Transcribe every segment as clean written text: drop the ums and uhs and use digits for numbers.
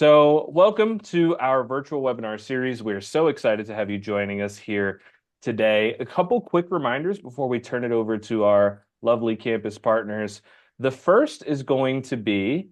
So, welcome to our virtual webinar series. We're so excited to have you joining us here today. A couple quick reminders before we turn it over to our lovely campus partners. The first is going to be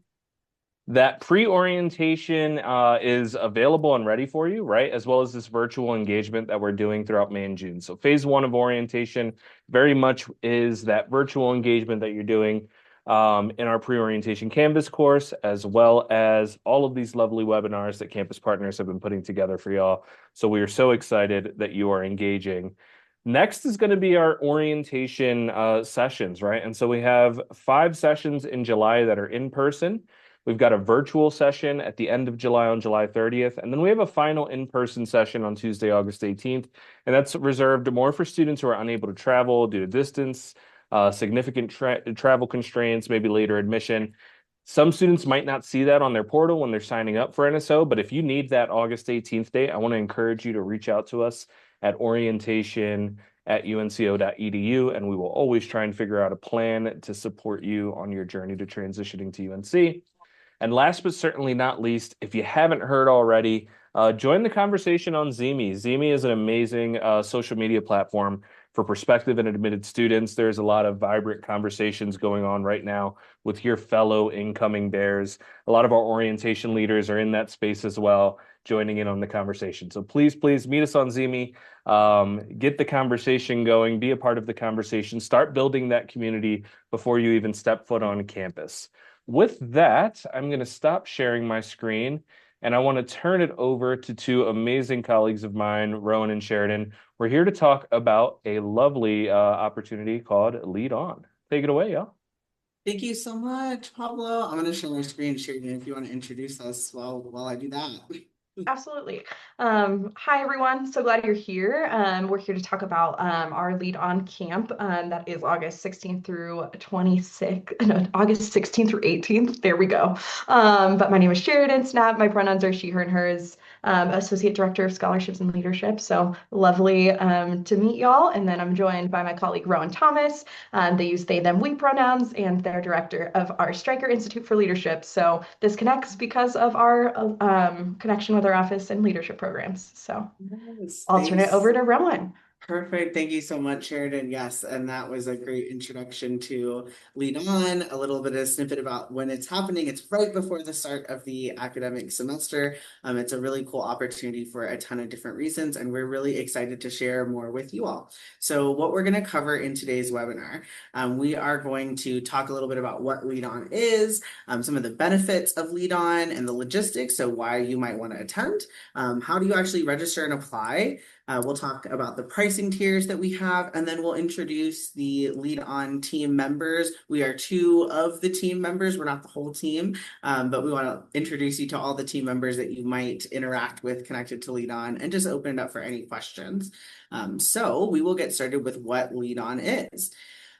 that pre-orientation is available and ready for you, right? As well as this virtual engagement that we're doing throughout May and June. So phase one of orientation very much is that virtual engagement that you're doing in our pre-orientation Canvas course, as well as all of these lovely webinars that campus partners have been putting together for y'all. So we are so excited that you are engaging. Next is going to be our orientation sessions, right? And so we have 5 sessions in July that are in person. We've got a virtual session at the end of July on July 30th, and then we have a final in-person session on Tuesday, August 18th, and that's reserved more for students who are unable to travel due to distance, significant travel constraints, maybe later admission. Some students might not see that on their portal when they're signing up for NSO, but if you need that August 18th date, I want to encourage you to reach out to us at orientation@unco.edu, and we will always try and figure out a plan to support you on your journey to transitioning to UNC. And last but certainly not least, if you haven't heard already, join the conversation on Zeme. Zeme is an amazing social media platform for prospective and admitted students. There's a lot of vibrant conversations going on right now with your fellow incoming bears. A lot of our orientation leaders are in that space as well, joining in on the conversation. So please meet us on Zeme. Get the conversation going, be a part of the conversation, start building that community before you even step foot on campus. With that, I'm going to stop sharing my screen and I want to turn it over to 2 amazing colleagues of mine, Rowan and Sheridan. We're here to talk about a lovely opportunity called Lead On. Take it away, y'all. Thank you so much, Pablo. I'm going to share my screen, Sheridan, if you want to introduce us while I do that. Absolutely. Hi, everyone. So glad you're here. We're here to talk about our Lead On Camp that is August 16th through 26th, no, August 16th through 18th. There we go. But my name is Sheridan Snap. My pronouns are she, her, and hers. Associate Director of Scholarships and Leadership. So lovely to meet y'all. And then I'm joined by my colleague Rowan Thomas. They use they, them, we pronouns, and they're director of our Stryker Institute for Leadership. So this connects because of our connection with our office and leadership programs. So Yes, I'll turn it over to Rowan. Perfect. Thank you so much, Sheridan. Yes, and that was a great introduction to Lead On, a little bit of a snippet about when it's happening. It's right before the start of the academic semester. It's a really cool opportunity for a ton of different reasons, and we're really excited to share more with you all. So what we're going to cover in today's webinar, we are going to talk a little bit about what Lead On is, some of the benefits of Lead On and the logistics, so why you might want to attend, how do you actually register and apply. We'll talk about the pricing tiers that we have, and then we'll introduce the Lead On team members. We are 2 of the team members. We're not the whole team, but we want to introduce you to all the team members that you might interact with connected to Lead On and just open it up for any questions. So we will get started with what Lead On is.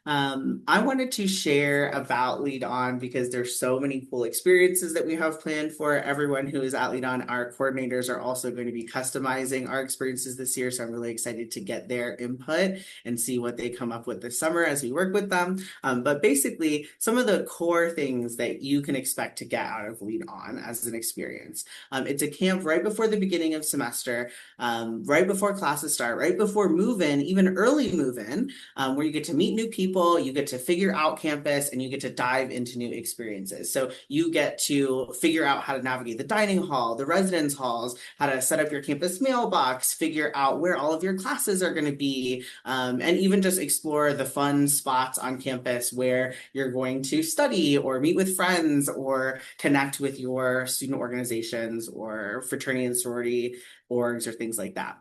I wanted to share about Lead On because there's so many cool experiences that we have planned for everyone who is at Lead On. Our coordinators are also going to be customizing our experiences this year, so I'm really excited to get their input and see what they come up with this summer as we work with them. But basically, some of the core things that you can expect to get out of Lead On as an experience. It's a camp right before the beginning of semester, right before classes start, right before move-in, even early move-in, where you get to meet new people, you get to figure out campus, and you get to dive into new experiences. So you get to figure out how to navigate the dining hall, the residence halls, how to set up your campus mailbox, figure out where all of your classes are going to be, and even just explore the fun spots on campus where you're going to study or meet with friends or connect with your student organizations or fraternity and sorority orgs or things like that.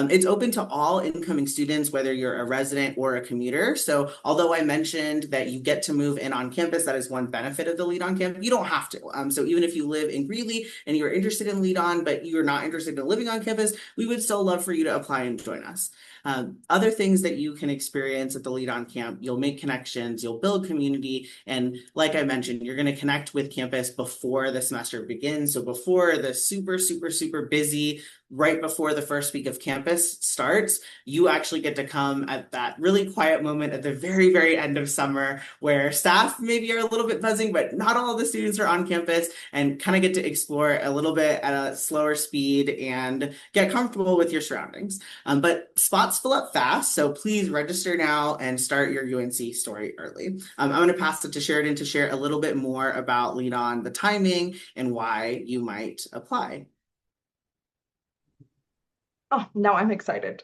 It's open to all incoming students, whether you're a resident or a commuter. So although I mentioned that you get to move in on campus, that is one benefit of the Lead On camp, you don't have to. So even if you live in Greeley and you're interested in Lead On, but you're not interested in living on campus, we would still love for you to apply and join us. Other things that you can experience at the Lead On camp, you'll make connections, you'll build community, and like I mentioned, you're going to connect with campus before the semester begins. So before the super busy right before the first week of campus starts, you actually get to come at that really quiet moment at the very, very end of summer where staff maybe are a little bit buzzing, but not all of the students are on campus, and kind of get to explore a little bit at a slower speed and get comfortable with your surroundings. But spots fill up fast, so please register now and start your UNC story early. I'm going to pass it to Sheridan to share a little bit more about Lead On, the timing, and why you might apply. Oh, now I'm excited.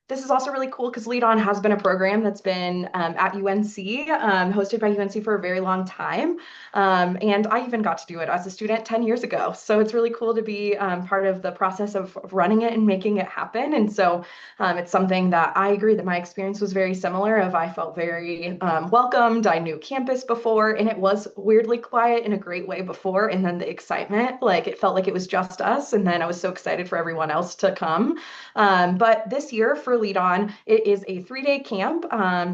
This is also really cool because Lead On has been a program that's been at UNC, hosted by UNC for a very long time. And I even got to do it as a student 10 years ago. So it's really cool to be part of the process of running it and making it happen. And so it's something that I agree that my experience was very similar of I felt very welcomed. I knew campus before, and it was weirdly quiet in a great way before. And then the excitement, like it felt like it was just us. And then I was so excited for everyone else to come. But this year for Lead On, it is a 3-day camp.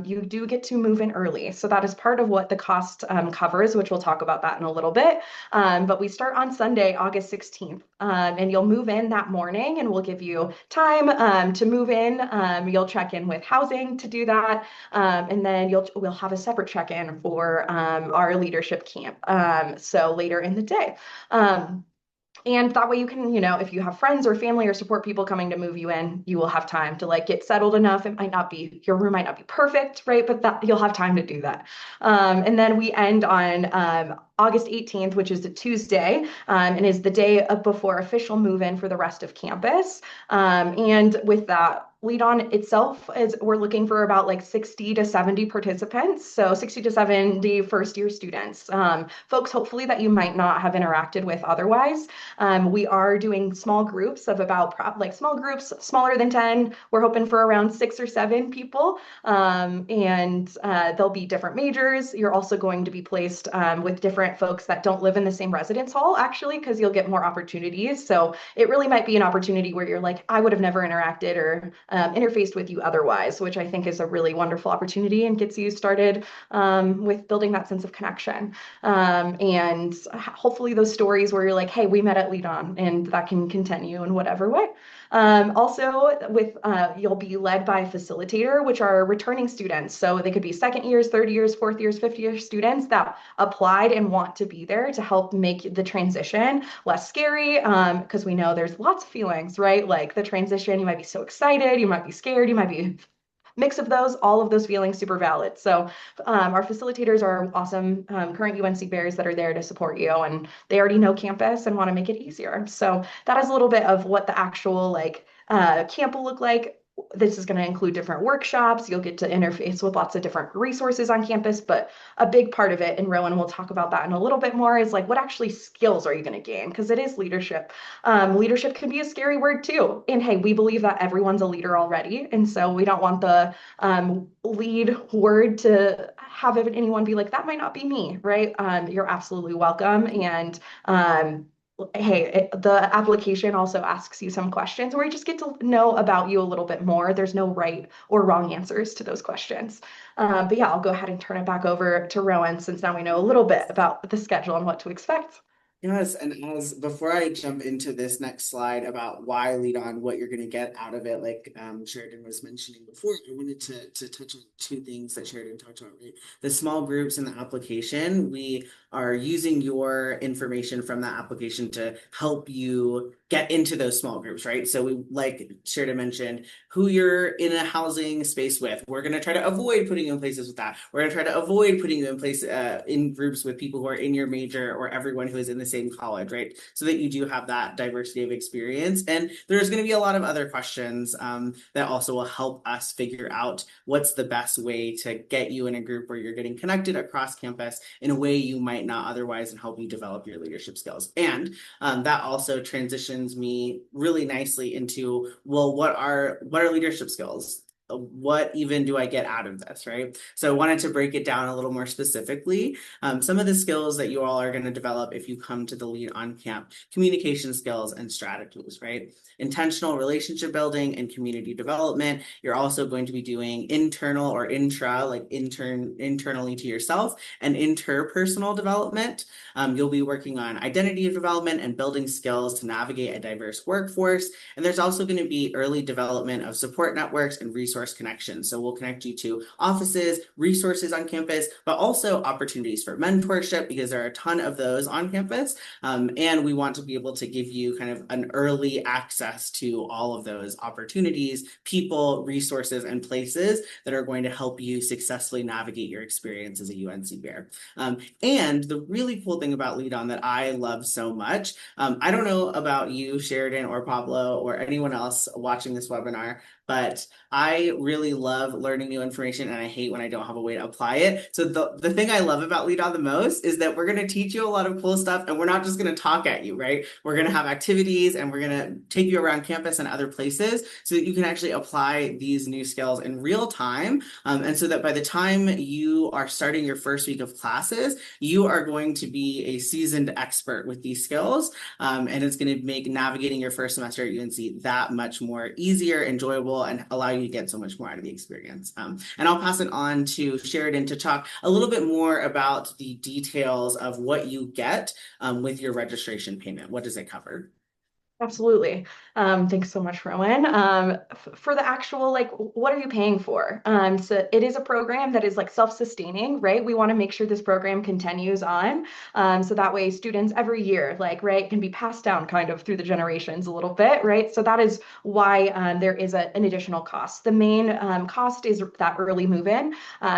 You do get to move in early. So that is part of what the cost covers, which we'll talk about that in a little bit. But we start on Sunday, August 16th, and you'll move in that morning and we'll give you time to move in. You'll check in with housing to do that. And then we'll have a separate check-in for our leadership camp. So later in the day. And that way you can, if you have friends or family or support people coming to move you in, you will have time to like get settled enough. It might not be, your room might not be perfect, right? But that you'll have time to do that. And then we end on August 18th, which is a Tuesday, and is the day before official move-in for the rest of campus. And with that, Lead On itself is we're looking for about like 60 to 70 participants. So 60 to 70 first year students, folks hopefully that you might not have interacted with otherwise. We are doing small groups of about small groups smaller than 10. We're hoping for around 6 or 7 people. And there'll be different majors. You're also going to be placed with different folks that don't live in the same residence hall, actually, because you'll get more opportunities. So it really might be an opportunity where you're like, I would have never interacted or interfaced with you otherwise, which I think is a really wonderful opportunity and gets you started with building that sense of connection. And hopefully those stories where you're like, hey, we met at Lead On, and that can continue in whatever way. Also, you'll be led by a facilitator, which are returning students. So they could be second years, third years, fourth years, fifth year students that applied and want to be there to help make the transition less scary. Because we know there's lots of feelings, right? Like the transition, you might be so excited, you might be scared, you might be mix of those, all of those feelings super valid. So our facilitators are awesome current UNC Bears that are there to support you, and they already know campus and want to make it easier. So that is a little bit of what the actual camp will look like. This is going to include different workshops. You'll get to interface with lots of different resources on campus, but a big part of it, and Rowan will talk about that in a little bit more, is like what actually skills are you going to gain? Because it is leadership. Leadership can be a scary word too. And hey, we believe that everyone's a leader already. And so we don't want the lead word to have anyone be like, that might not be me, right? You're absolutely welcome. And hey, the application also asks you some questions where you just get to know about you a little bit more. There's no right or wrong answers to those questions. But yeah, I'll go ahead and turn it back over to Rowan since now we know a little bit about the schedule and what to expect. Yes, and as before I jump into this next slide about why Lead On, what you're going to get out of it, like Sheridan was mentioning before, I wanted to touch on 2 things that Sheridan talked about, right? The small groups in the application, we are using your information from that application to help you get into those small groups, right? So we, like Sheridan mentioned, who you're in a housing space with. We're going to try to avoid putting you in places with that. We're going to try to avoid putting you in in groups with people who are in your major or everyone who is in the same college, right? So that you do have that diversity of experience. And there's going to be a lot of other questions that also will help us figure out what's the best way to get you in a group where you're getting connected across campus in a way you might not otherwise, and help you develop your leadership skills. And that also transitions me really nicely into, well, what are leadership skills? what even do I get out of this, right? So I wanted to break it down a little more specifically. Some of the skills that you all are going to develop if you come to the Lead on Camp: communication skills and strategies, right? Intentional relationship building and community development. You're also going to be doing internal or intra, like internally to yourself, and interpersonal development. You'll be working on identity development and building skills to navigate a diverse workforce. And there's also going to be early development of support networks and resource connections. So we'll connect you to offices, resources on campus, but also opportunities for mentorship, because there are a ton of those on campus. And we want to be able to give you kind of an early access to all of those opportunities, people, resources, and places that are going to help you successfully navigate your experience as a UNC Bear. And the really cool thing about Lead On that I love so much, I don't know about you, Sheridan or Pablo, or anyone else watching this webinar, but I really love learning new information, and I hate when I don't have a way to apply it. So the thing I love about Lead On the most is that we're going to teach you a lot of cool stuff, and we're not just going to talk at you, right? We're going to have activities, and we're going to take you around campus and other places so that you can actually apply these new skills in real time. And so that by the time you are starting your first week of classes, you are going to be a seasoned expert with these skills. And it's going to make navigating your first semester at UNC that much more easier, enjoyable, and allow you to get so much more out of the experience. And I'll pass it on to Sheridan to talk a little bit more about the details of what you get with your registration payment. What does it cover? Absolutely. Thanks so much, Rowan. For the actual, like, what are you paying for? So it is a program that is like self-sustaining, right? We want to make sure this program continues on. So that way students every year, like, right, can be passed down kind of through the generations a little bit, right? So that is why there is an additional cost. The main cost is that early move-in,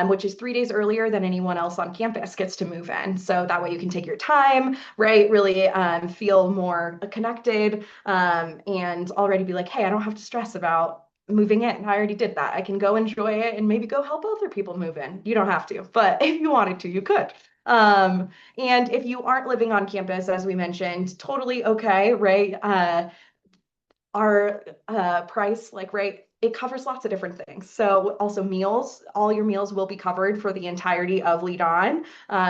which is 3 days earlier than anyone else on campus gets to move in. So that way you can take your time, right? Really feel more connected, and already be like, hey, I don't have to stress about moving in. I already did that. I can go enjoy it and maybe go help other people move in. You don't have to, but if you wanted to, you could. And if you aren't living on campus, as we mentioned, totally okay, right? Our price, like, right, it covers lots of different things. So also meals, all your meals will be covered for the entirety of Lead On,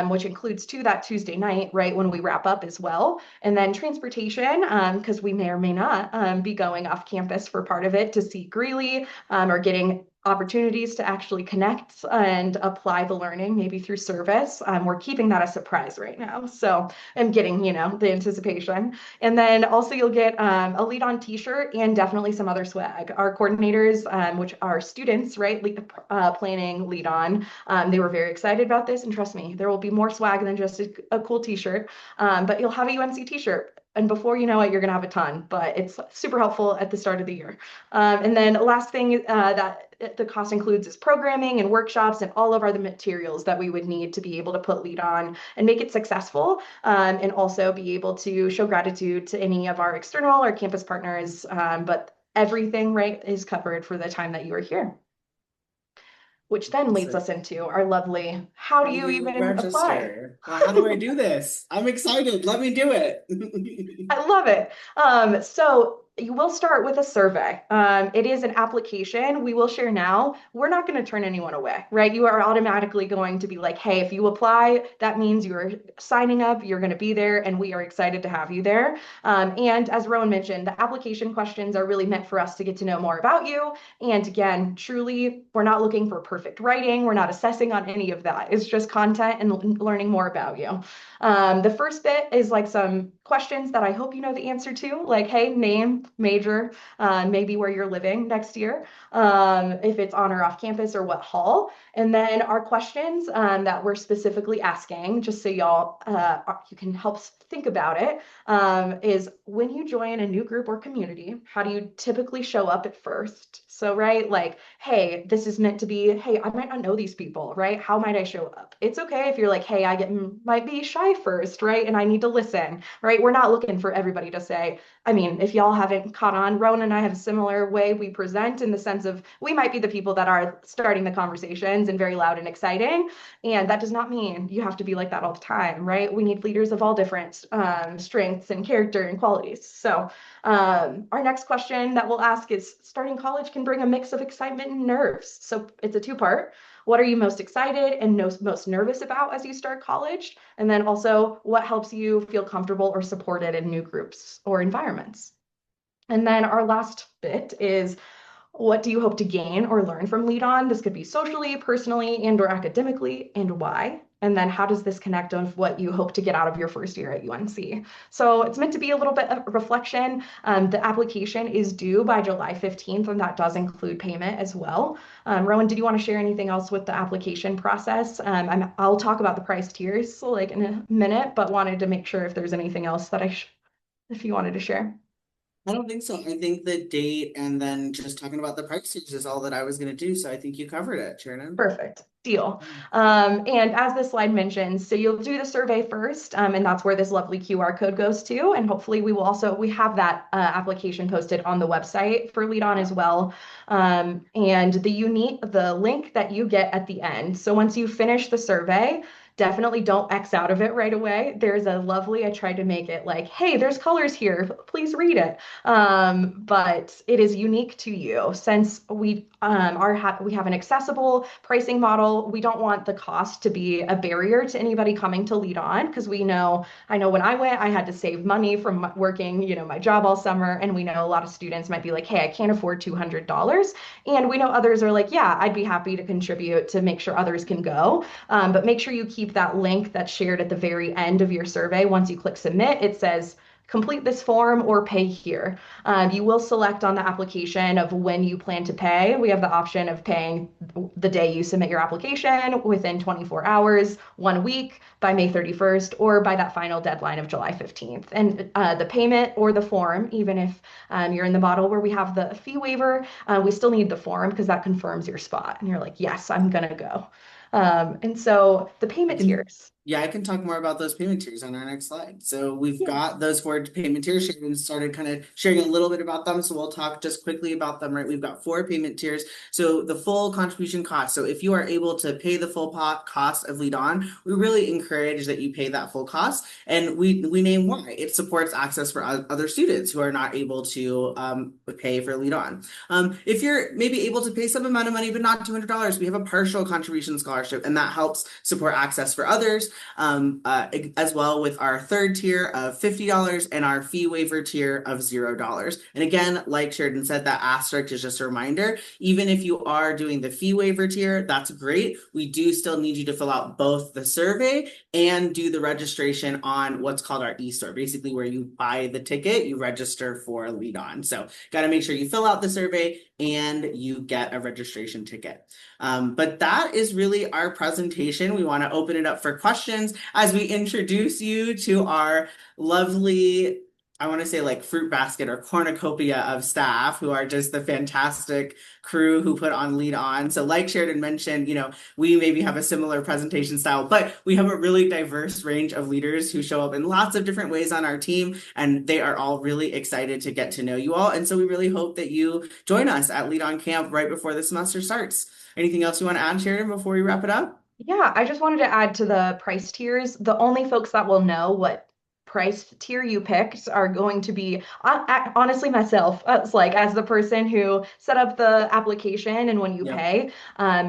which includes to that Tuesday night, right, when we wrap up as well. And then transportation, because we may or may not be going off campus for part of it to see Greeley, or getting opportunities to actually connect and apply the learning, maybe through service. We're keeping that a surprise right now. So I'm getting, the anticipation. And then also you'll get a Lead On t-shirt and definitely some other swag. Our coordinators, which are students, right, planning Lead On, they were very excited about this. And trust me, there will be more swag than just a cool t-shirt, but you'll have a UNC t-shirt. And before you know it, you're going to have a ton, but it's super helpful at the start of the year. And then last thing that the cost includes is programming and workshops and all of our the materials that we would need to be able to put Lead On and make it successful, and also be able to show gratitude to any of our external or campus partners. But everything, right, is covered for the time that you are here, which then leads us into our lovely, how do How do you you even apply? register? How do I do this? I'm excited. Let me do it. I love it. So you will start with a survey. It is an application we will share now. We're not going to turn anyone away, right? You are automatically going to be like, hey, if you apply, that means you're signing up, you're going to be there, and we are excited to have you there. And as Rowan mentioned, the application questions are really meant for us to get to know more about you. And again, truly, we're not looking for perfect writing. We're not assessing on any of that. It's just content and learning more about you. The first bit is like some questions that I hope you know the answer to, like, hey, name, major, maybe where you're living next year, if it's on or off campus or what hall. And then our questions that we're specifically asking, just so y'all, you can help think about it, is when you join a new group or community, how do you typically show up at first? So, right, like, hey, this is meant to be, hey, I might not know these people, right? How might I show up? It's okay if you're like, hey, might be shy first, right? And I need to listen, right? We're not looking for everybody to say, I mean, if y'all haven't caught on, Rowan and I have a similar way we present, in the sense of we might be the people that are starting the conversations and very loud and exciting. And that does not mean you have to be like that all the time, right? We need leaders of all different strengths and character and qualities qualities. So our next question that we'll ask is starting college can bring a mix of excitement and nerves. So it's a two-part. What are you most excited and most nervous about as you start college? And then also, what helps you feel comfortable or supported in new groups or environments? And then our last bit is what do you hope to gain or learn from Lead On? This could be socially, personally, and or academically, and why? And then how does this connect on what you hope to get out of your first year at UNC? So it's meant to be a little bit of reflection. The application is due by July 15th, and that does include payment as well. Rowan, did you want to share anything else with the application process? I'll talk about the price tiers like in a minute, but wanted to make sure if there's anything else that if you wanted to share. I don't think so. I think the date and then just talking about the prices is all that I was going to do. So I think you covered it, Shannon. Perfect. Deal. And as this slide mentions, so you'll do the survey first, and that's where this lovely QR code goes to. And hopefully we have that application posted on the website for Lead On as well. And the link that you get at the end. So once you finish the survey, definitely don't X out of it right away. I tried to make it like, hey, there's colors here. Please read it. But it is unique to you since we have an accessible pricing model. We don't want the cost to be a barrier to anybody coming to Lead On because I know when I went, I had to save money from working, my job all summer. And we know a lot of students might be like, hey, I can't afford $200. And we know others are like, yeah, I'd be happy to contribute to make sure others can go. But make sure you keep that link that's shared at the very end of your survey. Once you click submit, it says, complete this form or pay here. You will select on the application of when you plan to pay. We have the option of paying the day you submit your application within 24 hours, 1 week, by May 31st, or by that final deadline of July 15th. And the payment or the form, even if you're in the model where we have the fee waiver, we still need the form because that confirms your spot. And you're like, yes, I'm going to go. And so the payment tiers. Yeah, I can talk more about those payment tiers on our next slide. So we've got those four payment tiers. Sharon started kind of sharing a little bit about them. So we'll talk just quickly about them, right? We've got four payment tiers. So the full contribution cost. So if you are able to pay the full cost of Lead On, we really encourage that you pay that full cost. And we name why. It supports access for other students who are not able to pay for Lead On. If you're maybe able to pay some amount of money, but not $200, we have a partial contribution scholarship, and that helps support access for others. As well with our third tier of $50 and our fee waiver tier of $0. And again, like Sheridan said, that asterisk is just a reminder. Even if you are doing the fee waiver tier, that's great. We do still need you to fill out both the survey and do the registration on what's called our e-store, basically where you buy the ticket, you register for Lead On. So got to make sure you fill out the survey and you get a registration ticket. But that is really our presentation. We want to open it up for questions as we introduce you to our lovely, I want to say like fruit basket or cornucopia of staff who are just the fantastic crew who put on Lead On. So like Sheridan mentioned, we maybe have a similar presentation style, but we have a really diverse range of leaders who show up in lots of different ways on our team, and they are all really excited to get to know you all. And so we really hope that you join us at Lead On Camp right before the semester starts. Anything else you want to add, Sheridan, before we wrap it up? Yeah, I just wanted to add to the price tiers. The only folks that will know what price tier you picked are going to be honestly myself. It's like as the person who set up the application and when you Yep. pay,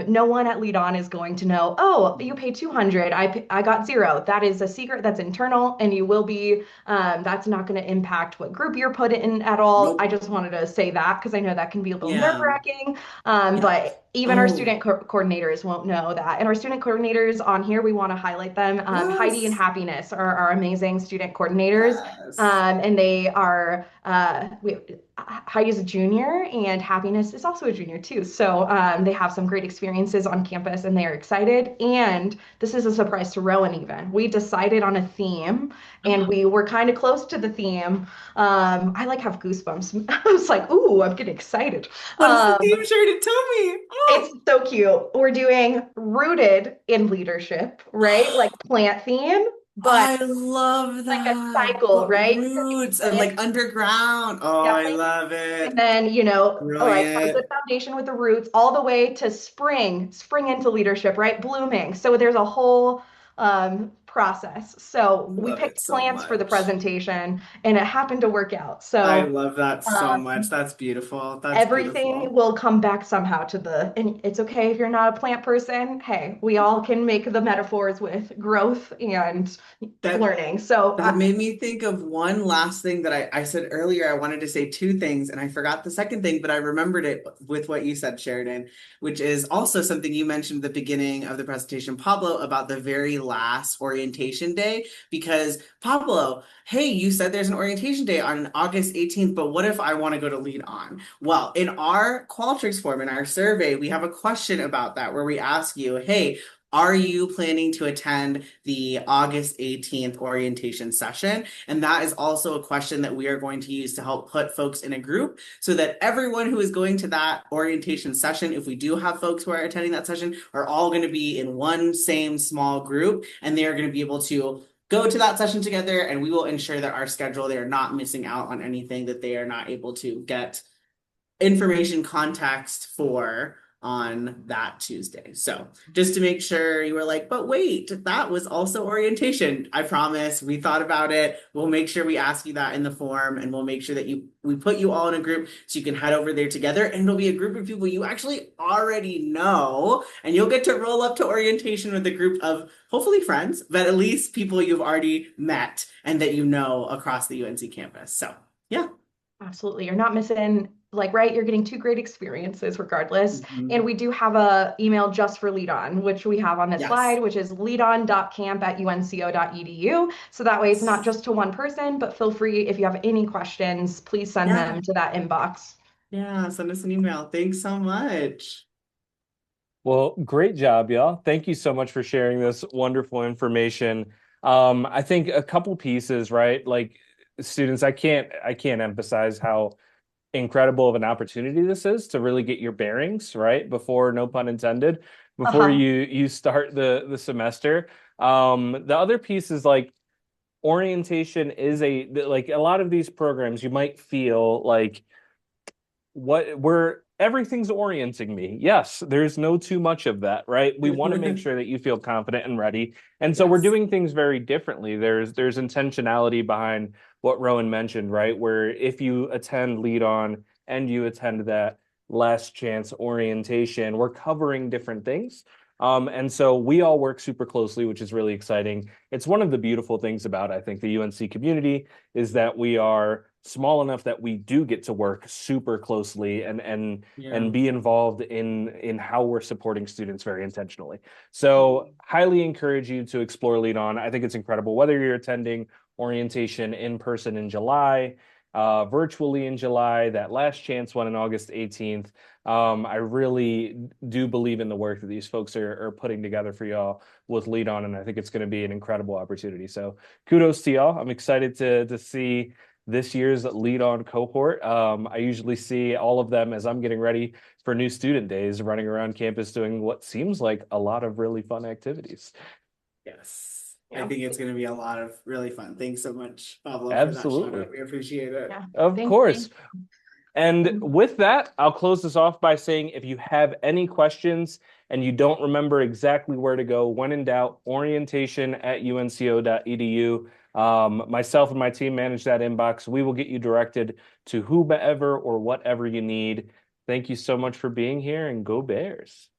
no one at Lead On is going to know, oh, you paid 200. I got 0. That is a secret that's internal and you will be, that's not going to impact what group you're put in at all. I Nope. just wanted to say that because I know that can be a little Yeah. nerve-wracking. Yeah. But even our Oh, student coordinators won't know that. And our student coordinators on here, we want to highlight them. Heidi and yes. Happiness are our amazing student coordinators. Yes. And they are, Heidi's a junior and Happiness is also a junior too. So they have some great experiences on campus and they are excited. And this is a surprise to Rowan even. We decided on a theme and we were kind of close to the theme. I like have goosebumps. I was like, ooh, I'm getting excited. What is the theme, Sheridan? Tell me. It's so cute. We're doing rooted in leadership, right? Like plant theme, but I love like a that. cycle, But right? roots and like underground. Oh, Yep. I love And it. then, like have a good Brilliant. foundation with the roots all the way to spring into leadership, right? Blooming. So there's a whole process. So we Love it picked so plants for the much. presentation and it happened to work out. I So love that so much. um, That's beautiful. That's everything beautiful. will come back somehow to and it's okay if you're not a plant person. Hey, we all can make the metaphors with growth and That learning. So That made me think of one last thing that I said earlier. I wanted to say two things and I forgot the second thing, but I remembered it with what you said, Sheridan, which is also something you mentioned at the beginning of the presentation, Pablo, about the very last orientation day. Because Pablo, hey, you said there's an orientation day on August 18th, but what if I want to go to Lead On? Well, in our Qualtrics form, in our survey, we have a question about that where we ask you, hey, are you planning to attend the August 18th orientation session? And that is also a question that we are going to use to help put folks in a group so that everyone who is going to that orientation session, if we do have folks who are attending that session, are all going to be in one same small group and they are going to be able to go to that session together and we will ensure that our schedule, they are not missing out on anything that they are not able to get information context for on that Tuesday. So just to make sure you were like, but wait, that was also orientation. I promise we thought about it. We'll make sure we ask you that in the form and we'll make sure that we put you all in a group so you can head over there together and it'll be a group of people you actually already know and you'll get to roll up to orientation with a group of hopefully friends, but at least people you've already met and that you know across the UNC campus. So yeah. absolutely. You're not missing, like, right? You're getting two great experiences regardless. And Mhm. we do have a email just for Lead On, which we have on this Yes. slide, which is leadon.camp@unco.edu. So that way it's not Yes. just to one person, but feel free if you have any questions, please send Yeah. them to that inbox. Yeah. Send us an email. Thanks so much. Well, great job, y'all. Thank you so much for sharing this wonderful information. I think a couple pieces, right? Like students, I can't emphasize how incredible of an opportunity this is to really get your bearings, right? Before, no pun intended, before Uh-huh. you start the semester. The other piece is like orientation is like a lot of these programs you might feel like what we're everything's orienting me. Yes, there's no too much of that, right? We want to make sure that you feel confident and ready. And so we're Yes. doing things very differently. There's intentionality behind what Rowan mentioned, right? Where if you attend Lead On and you attend that last chance orientation, we're covering different things. And so we all work super closely, which is really exciting. It's one of the beautiful things about, I think, the UNC community is that we are small enough that we do get to work super closely and Yeah. be involved in how we're supporting students very intentionally. So highly encourage you to explore Lead On. I think it's incredible whether you're attending orientation in person in July, virtually in July, that last chance one on August 18th. I really do believe in the work that these folks are putting together for y'all with Lead On, and I think it's going to be an incredible opportunity. So kudos to y'all. I'm excited to see this year's Lead On cohort. I usually see all of them as I'm getting ready for new student days, running around campus doing what seems like a lot of really fun activities. Yes. I Yeah. think it's going to be a lot of really fun. Thanks so much, Pablo, for that shout Absolutely. out. We appreciate it. Yeah. Of Thank course. you. And with that, I'll close this off by saying if you have any questions and you don't remember exactly where to go, when in doubt, orientation at unco.edu. Myself and my team manage that inbox. We will get you directed to whomever or whatever you need. Thank you so much for being here and go Bears.